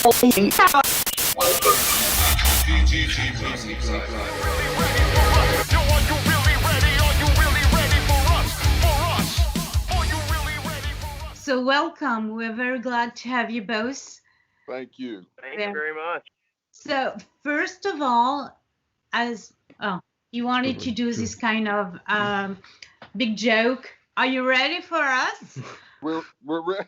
So welcome. We're very glad to have you both. Thank you. Thank you very much. So first of all, you wanted to do this kind of big joke. Are you ready for us? We're ready.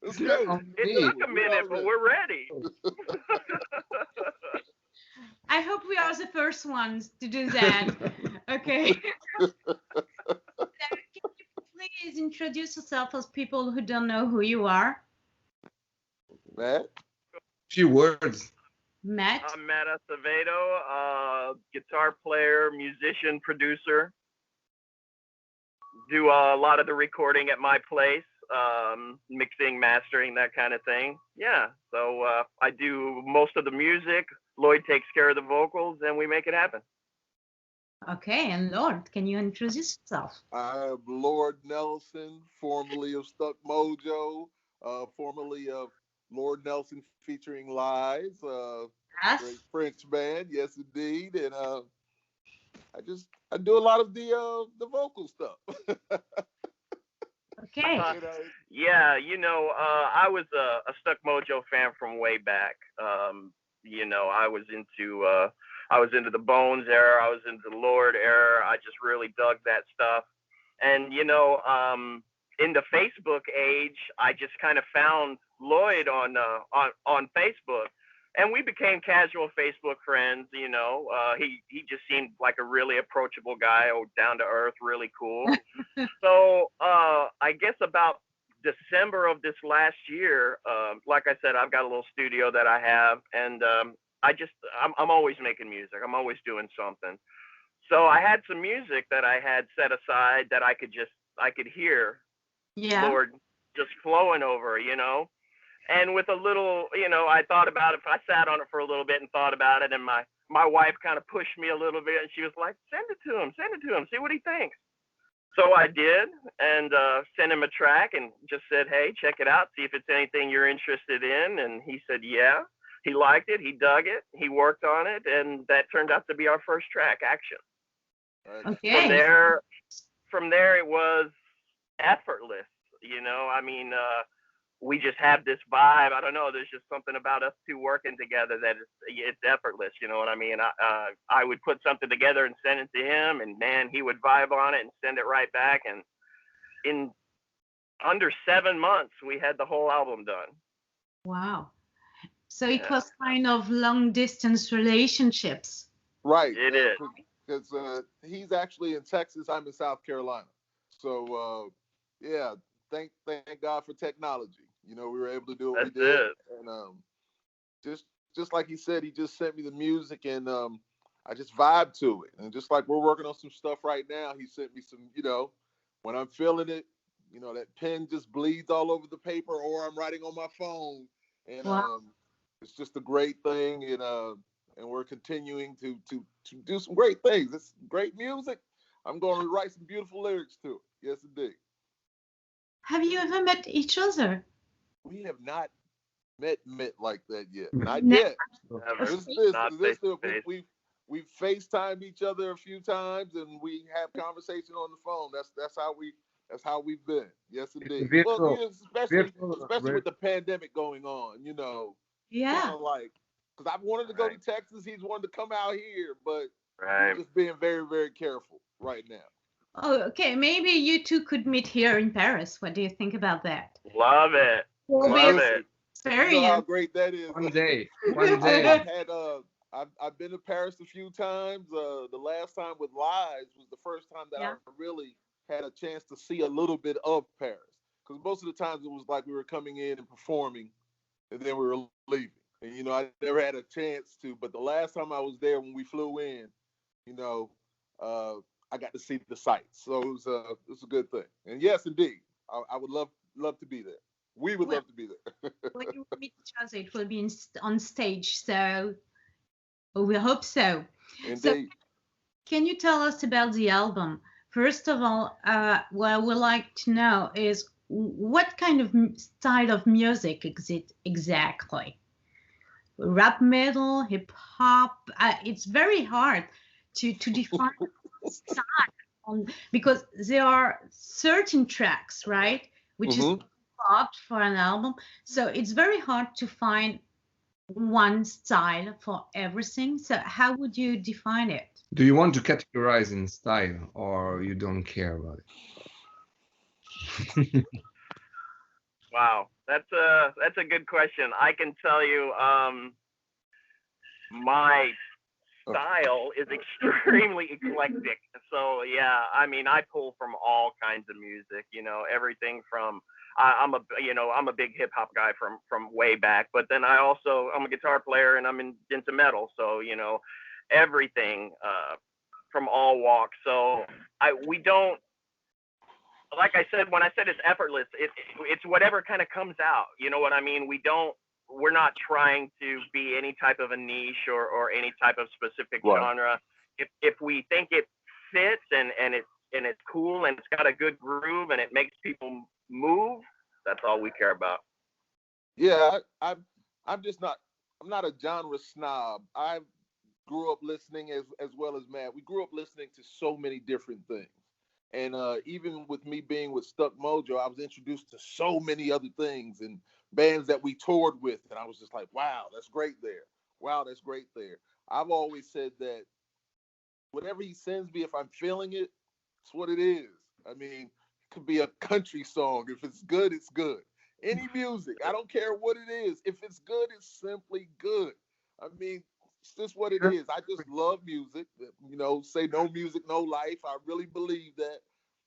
Let's go. It took a minute, but we're ready. I hope we are the first ones to do that. Okay. So, can you please introduce yourself as people who don't know who you are? Matt? Few words. Matt? I'm Matt Acevedo, guitar player, musician, producer. Do a lot of the recording at my place, mixing, mastering, that kind of thing. Yeah, so I do most of the music. Lloyd takes care of the vocals, and we make it happen. Okay, and Lord, can you introduce yourself? I'm Lord Nelson, formerly of Stuck Mojo, formerly of Lord Nelson featuring Lies, Yes. great French band, yes indeed, and I do a lot of the vocal stuff. Okay. Yeah, I was a Stuck Mojo fan from way back. I was into the Bones era, I was into the Lord era. I just really dug that stuff. And in the Facebook age, I just kind of found Lloyd on Facebook, and we became casual Facebook friends. He just seemed like a really approachable guy, down to earth, really cool. So I guess about December of this last year, like I said, I've got a little studio that I have, and I'm always making music. I'm always doing something. So I had some music that I had set aside that I could hear. Yeah. Lord just flowing over, and with a little, I thought about it. I sat on it for a little bit and thought about it, and my wife kind of pushed me a little bit, and she was like, send it to him, see what he thinks. So I did, and sent him a track and just said, hey, check it out, see if it's anything you're interested in. And he said, yeah. He liked it, he dug it, he worked on it, and that turned out to be our first track, Action. Okay. From there it was effortless, we just have this vibe. I don't know, there's just something about us two working together that it's effortless, you know what I mean? I would put something together and send it to him, and man, he would vibe on it and send it right back, and in under 7 months we had the whole album done. Wow. So it was kind of long distance relationships. Right. It is. Because he's actually in Texas, I'm in South Carolina. So thank God for technology. We were able to do what we did. And just like he said, he just sent me the music, and I just vibed to it. And just like we're working on some stuff right now, he sent me some, when I'm feeling it, that pen just bleeds all over the paper, or I'm writing on my phone. And wow. It's just a great thing, and we're continuing to do some great things. It's great music. I'm going to write some beautiful lyrics to it. Yes, indeed. Have you ever met each other? We have not met like that yet. Not yet. We've FaceTimed each other a few times, and we have conversation on the phone. That's how we've been. Yes, indeed. Well, especially with the pandemic going on, Yeah. Because I've wanted to go to Texas, he's wanted to come out here, but Right. we're just being very, very careful right now. Oh, okay. Maybe you two could meet here in Paris. What do you think about that? Love it. Love it. You know how great that is. One day. I've been to Paris a few times. The last time with Lies was the first time that I really had a chance to see a little bit of Paris. Because most of the times it was like we were coming in and performing, and then we were leaving. And, I never had a chance to. But the last time I was there when we flew in, I got to see the sights. So it was a good thing. And yes, indeed, I would love to be there. We would love to be there. When you meet each other, it will be on stage. So we hope so. Indeed. So can you tell us about the album? First of all, what I would like to know is what kind of style of music is it exactly? Rap, metal, hip hop? It's very hard to define style because there are certain tracks, right, which is popped for an album. So it's very hard to find one style for everything. So how would you define it? Do you want to categorize in style, or you don't care about it? Wow, that's a good question. I can tell you, my style is extremely eclectic. So yeah, I mean, I pull from all kinds of music. You know, everything from I'm a big hip hop guy from way back, but then I'm a guitar player and I'm into metal. So you know, everything from all walks. So we don't. Like I said, when I said it's effortless, it's whatever kind of comes out. You know what I mean? We're not trying to be any type of a niche or any type of specific genre. If we think it fits and it's cool and it's got a good groove and it makes people move, that's all we care about. Yeah, I'm not a genre snob. I grew up listening as well as Matt. We grew up listening to so many different things. And even with me being with Stuck Mojo, I was introduced to so many other things and bands that we toured with. And I was just like, wow, that's great there. Wow, that's great there. I've always said that whatever he sends me, if I'm feeling it, it's what it is. I mean, it could be a country song. If it's good, it's good. Any music, I don't care what it is. If it's good, it's simply good. I mean, it's just what it is. I just love music. You know, say no music, no life. I really believe that.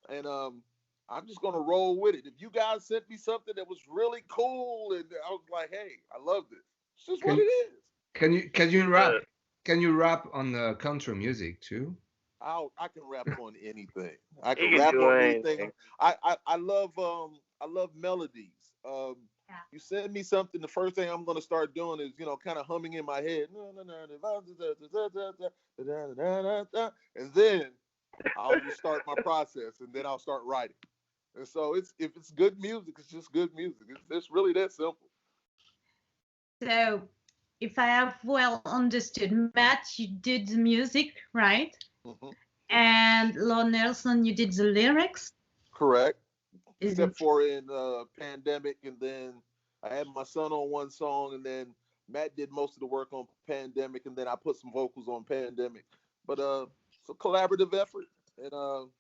And I'm just gonna roll with it. If you guys sent me something that was really cool and I was like, hey, I love this. It's just what it is. Can you rap? Can you rap on the country music too? I can rap on anything. I can rap on anything. I love melodies. You send me something, the first thing I'm gonna start doing is, you know, kind of humming in my head, and then I'll just start my process, and then I'll start writing. And so if it's good music, it's just good music. It's really that simple. So, if I have well understood, Matt, you did the music, right? And Lord Nelson, you did the lyrics. Correct. Except for in Pandemic, and then I had my son on one song, and then Matt did most of the work on Pandemic, and then I put some vocals on Pandemic. But it's a collaborative effort. And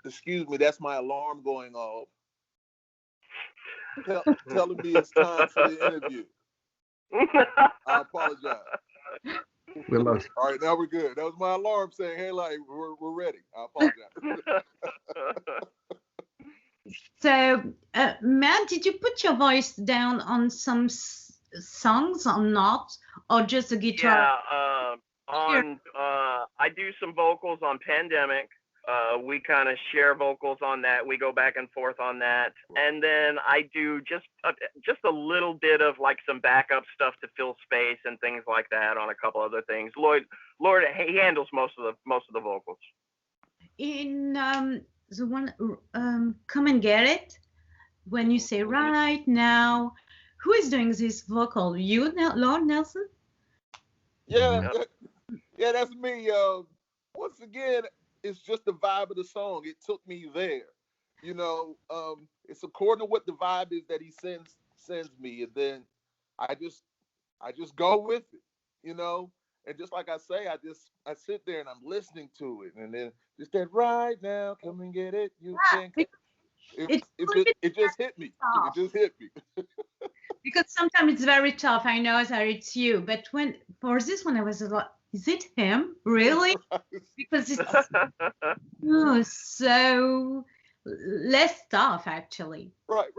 excuse me, that's my alarm going off. Telling me it's time for the interview. I apologize. We're lost. All right, now we're good. That was my alarm saying, hey, like, we're ready. I apologize. So, Matt, did you put your voice down on some songs or not, or just a guitar? Yeah, I do some vocals on Pandemic. We kind of share vocals on that. We go back and forth on that, and then I do just a little bit of like some backup stuff to fill space and things like that on a couple other things. Lord, he handles most of the vocals. In the one, Come and Get It, when you say right now, who is doing this vocal? You, Lord Nelson? Yeah, that's me. Once again, it's just the vibe of the song. It took me there. You know, it's according to what the vibe is that he sends me, and then I just go with it. You know, and just like I say, I sit there and I'm listening to it, and then just that right now, come and get it. You can. It just hit me. It just hit me. Because sometimes it's very tough. I know that it's you, but for this one, I was like, is it him? Really? Because it's so less tough, actually. Right.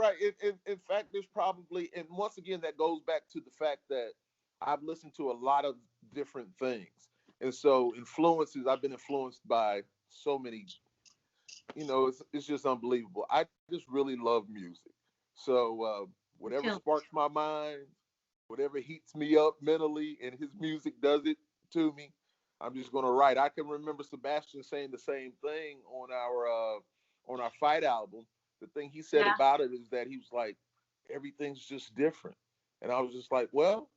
In fact, there's probably, and once again, that goes back to the fact that I've listened to a lot of different things. And so I've been influenced by so many, you know, it's just unbelievable. I just really love music. So whatever sparks my mind, whatever heats me up mentally, and his music does it to me, I'm just gonna write. I can remember Sebastian saying the same thing on our Fight album. the thing he said Yeah. about it is that he was like, everything's just different. And I was just like, well,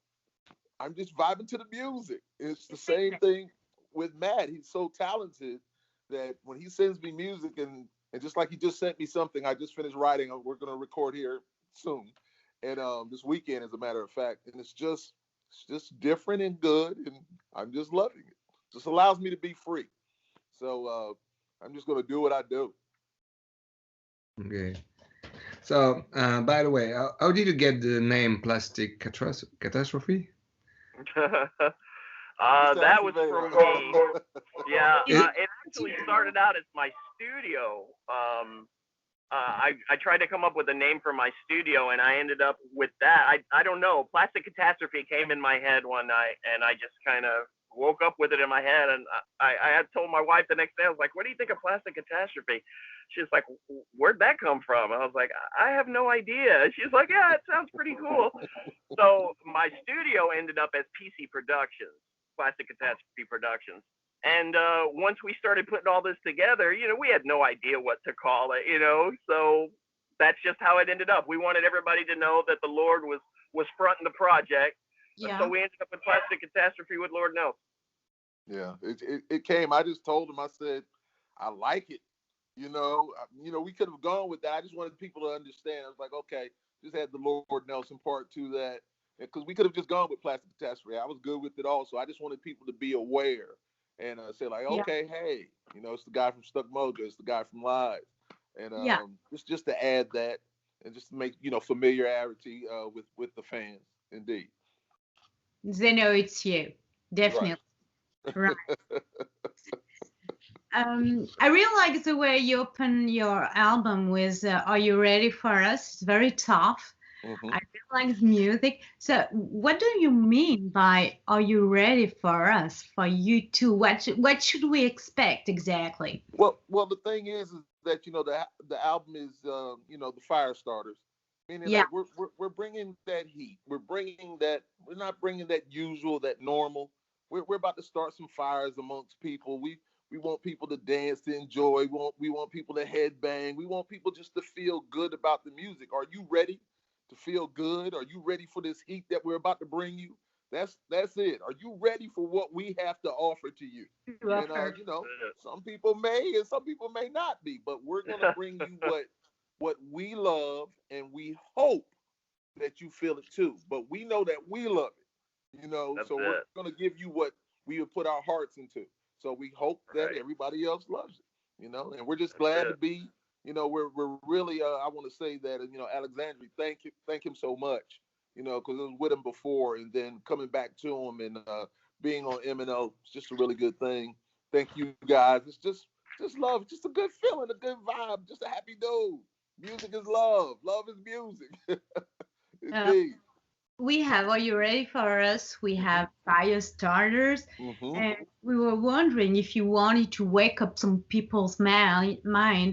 I'm just vibing to the music. It's the same thing with Matt. He's so talented that when he sends me music, and just like he just sent me something, I just finished writing. We're going to record here soon, and this weekend, as a matter of fact. And it's just different and good, and I'm just loving it. Just allows me to be free. So I'm just going to do what I do. Okay. So, by the way, how did you get the name Plastic Catastrophe? That was from me. Yeah, it actually started out as my studio. I tried to come up with a name for my studio, and I ended up with that. I don't know. Plastic Catastrophe came in my head one night, and I just kind of woke up with it in my head. And I had told my wife the next day, I was like, "What do you think of Plastic Catastrophe?" She's like, "Where'd that come from?" I was like, "I have no idea." She's like, "Yeah, it sounds pretty cool." So my studio ended up as PC Productions, Plastic Catastrophe Productions. And once we started putting all this together, we had no idea what to call it, so that's just how it ended up. We wanted everybody to know that the Lord was fronting the project. Yeah. So we ended up with Plastic Catastrophe with Lord Knows. Yeah, it came. I just told him, I said, I like it. We could have gone with that. I just wanted people to understand. I was like, okay, just had the Lord Nelson part to that. Because we could have just gone with Plastic Catastrophe. I was good with it also. I just wanted people to be aware and say like, okay, hey, it's the guy from Stuck Mojo, it's the guy from Live, and just to add that and just to make familiarity with the fans, indeed. They know it's you, definitely. Right. I really like the way you open your album with "Are You Ready for Us?" It's very tough. Mm-hmm. I really like the music. So what do you mean by "Are you ready for us?" For you too? What should we expect exactly? Well, the thing is that the album is the fire starters, meaning that we're bringing that heat. We're bringing that. We're not bringing that usual, that normal. We're about to start some fires amongst people. We want people to dance, to enjoy. We want people to headbang. We want people just to feel good about the music. Are you ready to feel good? Are you ready for this heat that we're about to bring you? That's it. Are you ready for what we have to offer to you? And some people may and some people may not be, but we're gonna bring you what we love, and we hope that you feel it too. But we know that we love it, so we're gonna give you what we have put our hearts into. So we hope that everybody else loves it, and we're just glad to be, we're really, I want to say that, Alexandria, thank him so much, because it was with him before, and then coming back to him and being on M&O, it's just a really good thing. Thank you guys. It's just love, just a good feeling, a good vibe, just a happy dude. Music is love. Love is music. Indeed. We have "Are You Ready for Us?" We have fire starters, and we were wondering if you wanted to wake up some people's mind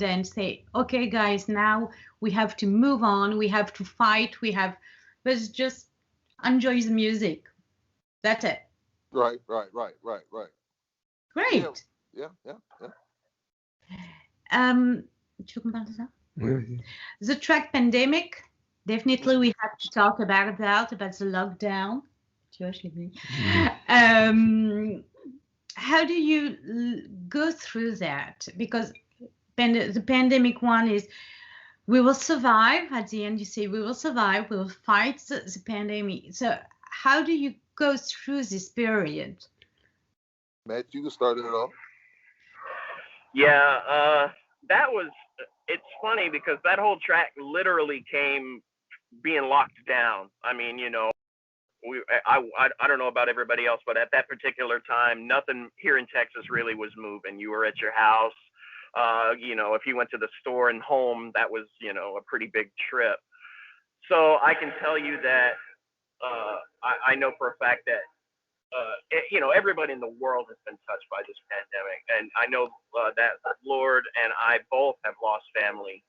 and say, okay guys, now we have to move on, we have to fight, let's just enjoy the music. That's it. Right. Great. Yeah. The track Pandemic, definitely we have to talk about the lockdown. How do you go through that? Because the pandemic one is, we will survive. At the end, you say we will survive, we will fight the pandemic. So how do you go through this period? Matt, you can start it off. Yeah, it's funny because that whole track literally came being locked down. I mean, I don't know about everybody else, but at that particular time, nothing here in Texas really was moving. You were at your house. If you went to the store and home, that was, a pretty big trip. So I can tell you that I know for a fact that, everybody in the world has been touched by this pandemic. And I know that Lord and I both have lost family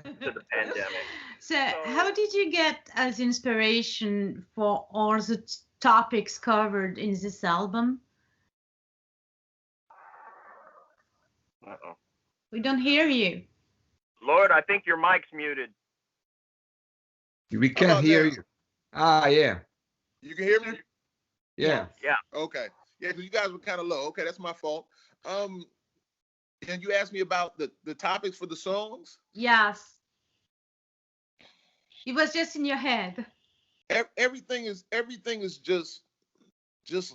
to the pandemic. So how did you get as inspiration for all the topics covered in this album? Uh-oh. We don't hear you. Lord, I think your mic's muted. We can't hear now? you. Ah, yeah. You can hear me? Yeah. Yeah. Okay. Yeah, because you guys were kind of low. Okay, that's my fault. And you asked me about the topics for the songs. Yes. It was just in your head. Everything is just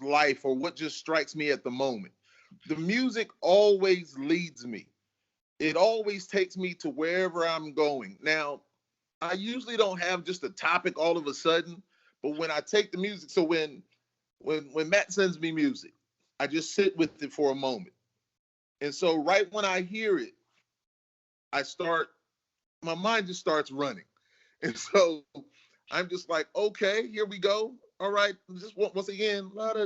life, or what just strikes me at the moment. The music always leads me. It always takes me to wherever I'm going. Now, I usually don't have just a topic all of a sudden, but when I take the music, so when Matt sends me music, I just sit with it for a moment. And so right when I hear it, my mind just starts running. And so I'm just like, okay, here we go. All right, just once again, are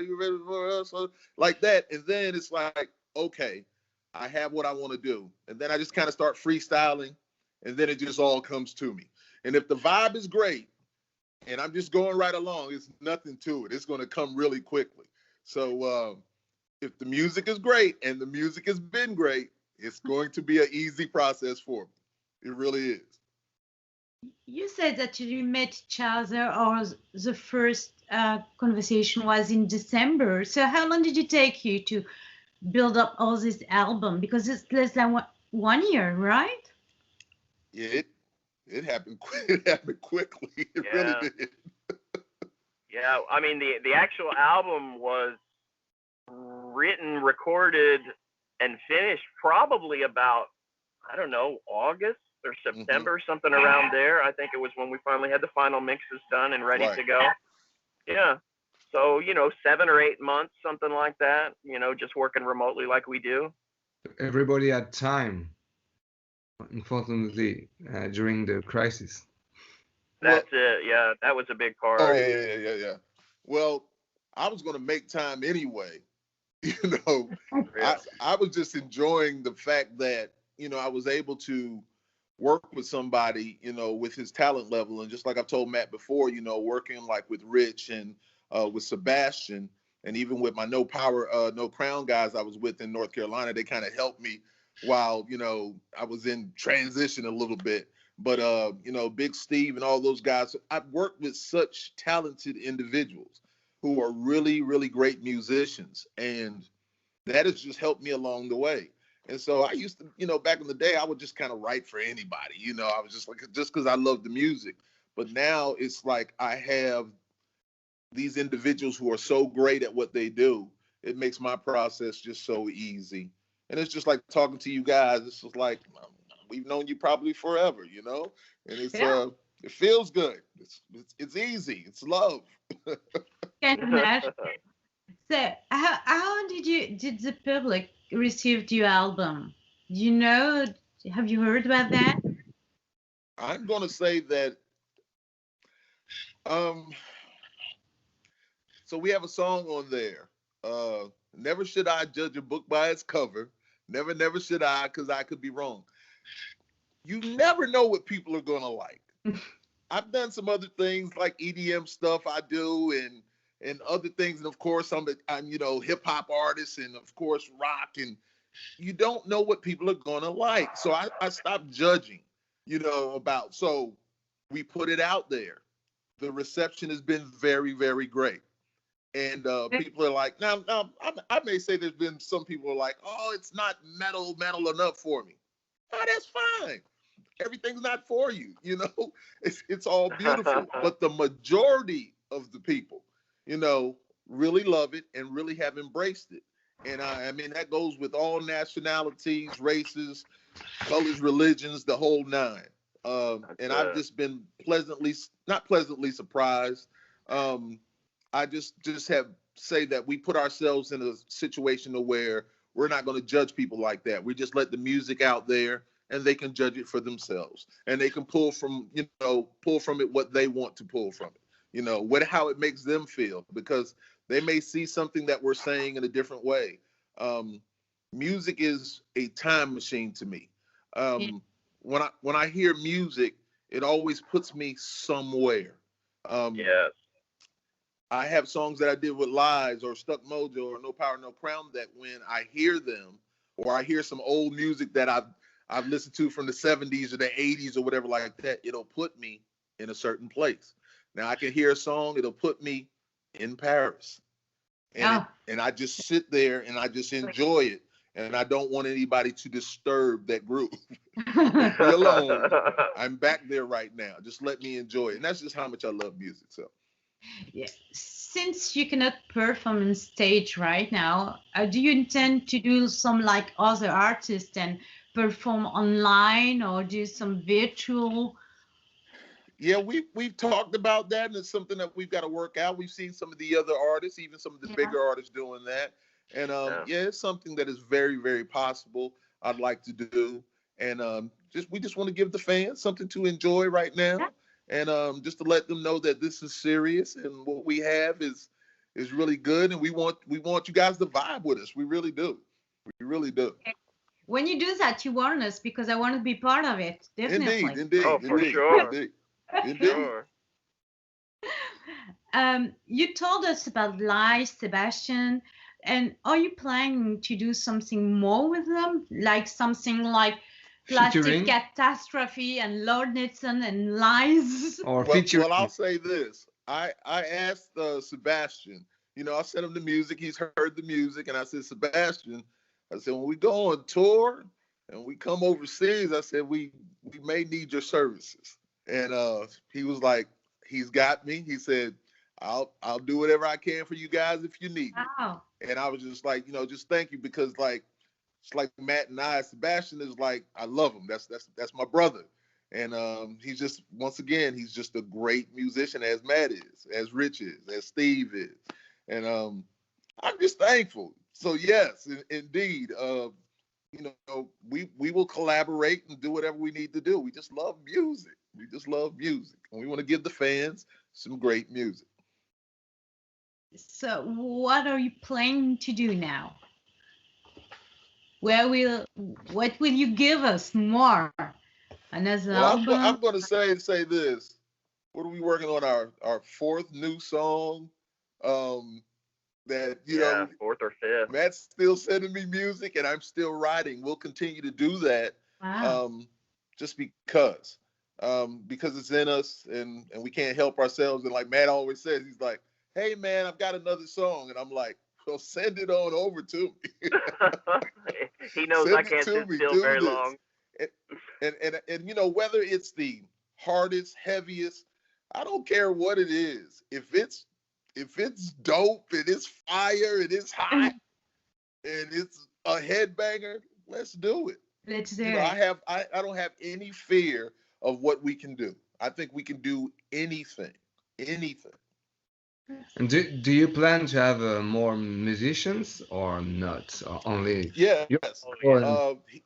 you ready for us? Like that. And then it's like, okay, I have what I want to do. And then I just kind of start freestyling, and then it just all comes to me. And if the vibe is great and I'm just going right along, it's nothing to it. It's going to come really quickly. So if the music is great and the music has been great, it's going to be an easy process for me. It really is. You said that you met each other, or the first conversation was in December. So how long did it take you to build up all this album? Because it's less than 1 year, right? Yeah, it happened. It happened quickly. It really did. Yeah, I mean the actual album was written, recorded, and finished probably about, I don't know, August or September, something around there. I think it was when we finally had the final mixes done and ready to go. Yeah. So, 7 or 8 months, something like that, just working remotely like we do. Everybody had time, unfortunately, during the crisis. That's it. Yeah, that was a big part. Oh, yeah. Well, I was going to make time anyway. I was just enjoying the fact that, I was able to work with somebody, with his talent level. And just like I've told Matt before, working like with Rich and with Sebastian, and even with my No Power, No Crown guys I was with in North Carolina, they kind of helped me while, I was in transition a little bit. But, Big Steve and all those guys, I've worked with such talented individuals who are really, really great musicians. And that has just helped me along the way. And so I used to, back in the day, I would just kind of write for anybody. I was just like, just because I love the music. But now it's like I have these individuals who are so great at what they do. It makes my process just so easy. And it's just like talking to you guys. It's just like, we've known you probably forever, and it's it feels good. It's easy. It's love. Can't imagine. So how did the public receive your album? Have you heard about that? I'm gonna say that so we have a song on there. Never should I judge a book by its cover. Never should I, because I could be wrong. You never know what people are gonna like. I've done some other things like EDM stuff I do, and other things, and of course I'm hip hop artist, and of course rock, and you don't know what people are gonna like. So I stopped judging, about. So we put it out there. The reception has been very, very great. And people are like, now I may say there's been some people are like, oh, it's not metal enough for me. Oh, that's fine. Everything's not for you, it's all beautiful. But the majority of the people, really love it and really have embraced it. And I mean, that goes with all nationalities, races, colors, religions, the whole nine. And I've just been not pleasantly surprised. I just have say that we put ourselves in a situation where we're not going to judge people like that. We just let the music out there, and they can judge it for themselves, and they can pull from it what they want to pull from it. How it makes them feel, because they may see something that we're saying in a different way. Music is a time machine to me. When I hear music, it always puts me somewhere. Yes. I have songs that I did with Lies or Stuck Mojo or No Power, No Crown that when I hear them, or I hear some old music that I've listened to from the 70s or the 80s or whatever like that, it'll put me in a certain place. Now I can hear a song, it'll put me in Paris. And and I just sit there and I just enjoy it. And I don't want anybody to disturb that groove. Leave me alone. I'm back there right now. Just let me enjoy it. And that's just how much I love music. So yeah. Since you cannot perform on stage right now, do you intend to do some like other artists and perform online or do some virtual? yeah, we've talked about that, and it's something that we've got to work out. We've seen some of the other artists, even some of the bigger artists doing that. And yeah, it's something that is very, very possible. I'd like to do. And we just want to give the fans something to enjoy right now. And just to let them know that this is serious and what we have is really good. And we want you guys to vibe with us. We really do. We really do. When you do that, you warn us because I want to be part of it. Definitely. Indeed. Oh, for sure. Indeed. Sure. You told us about live, Sebastian, and are you planning to do something more with them, like something like Plastic Catastrophe and Lord Nixon and Lies? Or well, I'll say this. I asked Sebastian, I sent him the music. He's heard the music. And I said, Sebastian, I said, when we go on tour and we come overseas, I said, we may need your services. And he was like, he's got me. He said, I'll do whatever I can for you guys if you need me. Wow. And I was just like, just thank you, because like, it's like Matt and I, Sebastian is like, I love him. That's my brother. And he's just, once again, he's just a great musician, as Matt is, as Rich is, as Steve is. And I'm just thankful. So yes, indeed, we will collaborate and do whatever we need to do. We just love music. We just love music. And we want to give the fans some great music. So what are you planning to do now? What will you give us more? Another album? I'm going to say this. What are we working on? Our fourth new song. That fourth or fifth. Matt's still sending me music, and I'm still writing. We'll continue to do that. Wow. Just because it's in us, and we can't help ourselves. And like Matt always says, he's like, "Hey man, I've got another song," and I'm like, "Well, send it on over to me." He knows I can't sit still very long. And whether it's the hardest, heaviest, I don't care what it is. If it's dope and it's fire and it's hot and it's a headbanger, let's do it. Let's do it. I don't have any fear of what we can do. I think we can do anything. And do you plan to have more musicians or not? Or only? Yes.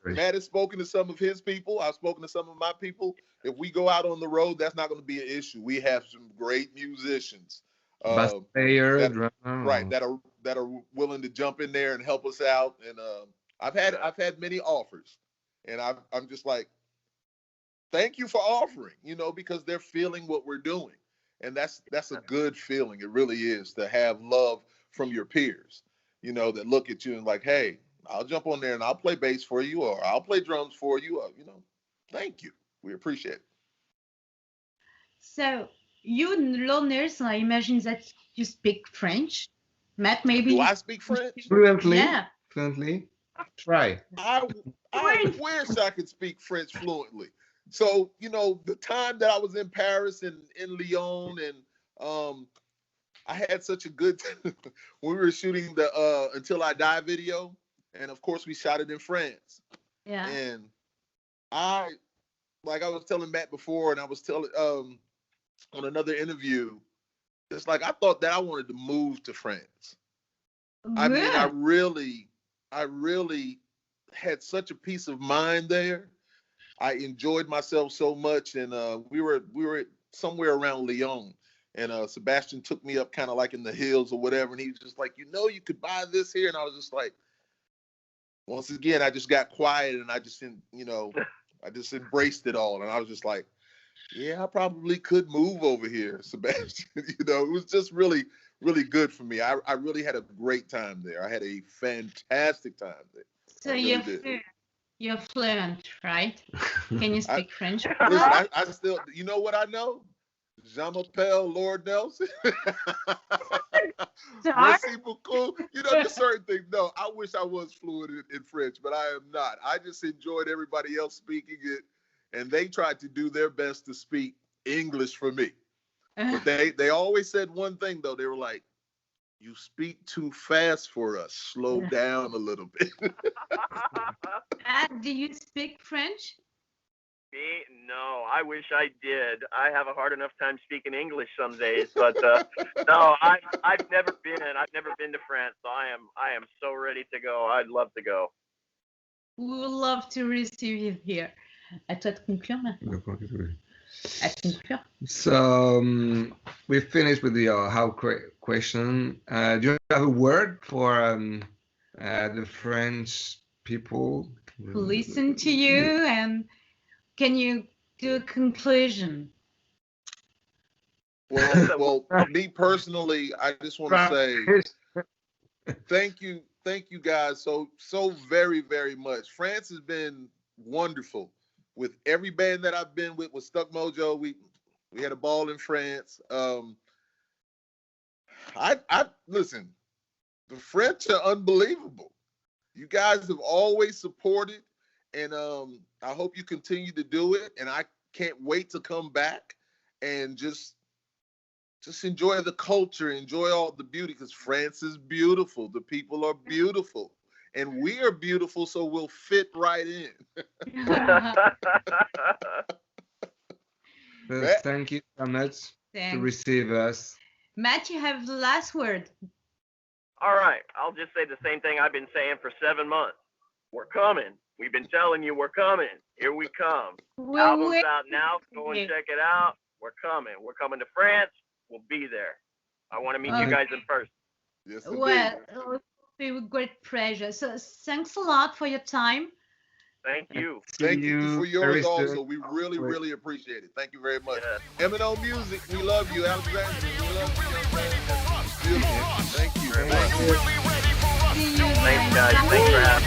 Matt has spoken to some of his people. I've spoken to some of my people. If we go out on the road, that's not going to be an issue. We have some great musicians. Bass player, drummer, right? That are willing to jump in there and help us out. And I've had many offers, and I'm just like, thank you for offering, because they're feeling what we're doing. And that's a good feeling. It really is, to have love from your peers, that look at you and like, hey, I'll jump on there and I'll play bass for you, or I'll play drums for you. Thank you. We appreciate it. So you learners, I imagine that you speak French. Matt, maybe. Do I speak French? Fluently? Yeah. Fluently? Try. I wish I could speak French fluently. So, the time that I was in Paris and in Lyon, and I had such a good when we were shooting the Until I Die video, and of course we shot it in France. Yeah. And I was telling Matt before, and I was telling on another interview, it's like I thought that I wanted to move to France. Good. I mean, I really had such a peace of mind there. I enjoyed myself so much, and we were somewhere around Lyon, and Sebastian took me up kind of like in the hills or whatever, and he was just like, you could buy this here, and I was just like, once again, I just got quiet, and I just embraced it all, and I was just like, yeah, I probably could move over here, Sebastian. It was just really, really good for me. I really had a great time there. I had a fantastic time there. So You're fluent, right? Can you speak French? Listen, I still, you know what I know? Je m'appelle Lord Nelson. Merci beaucoup. You know, just certain things. No, I wish I was fluent in French, but I am not. I just enjoyed everybody else speaking it, and they tried to do their best to speak English for me. But they always said one thing, though. They were like, you speak too fast for us. Slow down a little bit. Do you speak French? Me? No, I wish I did. I have a hard enough time speaking English some days, but no, I've never been. I've never been to France, so I am so ready to go. I'd love to go. We would love to receive you here. À toi de conclure maintenant. À conclure. So we finished with the how question. Do you have a word for the French people who listen to you, and can you do a conclusion? Well, me personally, I just want to say thank you guys so very, very much. France has been wonderful. With every band that I've been with Stuck Mojo, we had a ball in France. I listen, the French are unbelievable. You guys have always supported, and I hope you continue to do it. And I can't wait to come back and just enjoy the culture, enjoy all the beauty, because France is beautiful. The people are beautiful. And we are beautiful, so we'll fit right in. Thank you so much to receive us. Matt, you have the last word. All right. I'll just say the same thing I've been saying for 7 months. We're coming. We've been telling you we're coming. Here we come. Album's out now. Go and check it out. We're coming. We're coming to France. We'll be there. I want to meet you guys in person. Yes, indeed. Well, with great pleasure. So thanks a lot for your time. Thank you. Thank you for yours also. We really, really appreciate it. Thank you very much. M&O Music, we love you. Alexander, we love you. Beautiful. Thank you. Thanks, guys. Thanks for having me.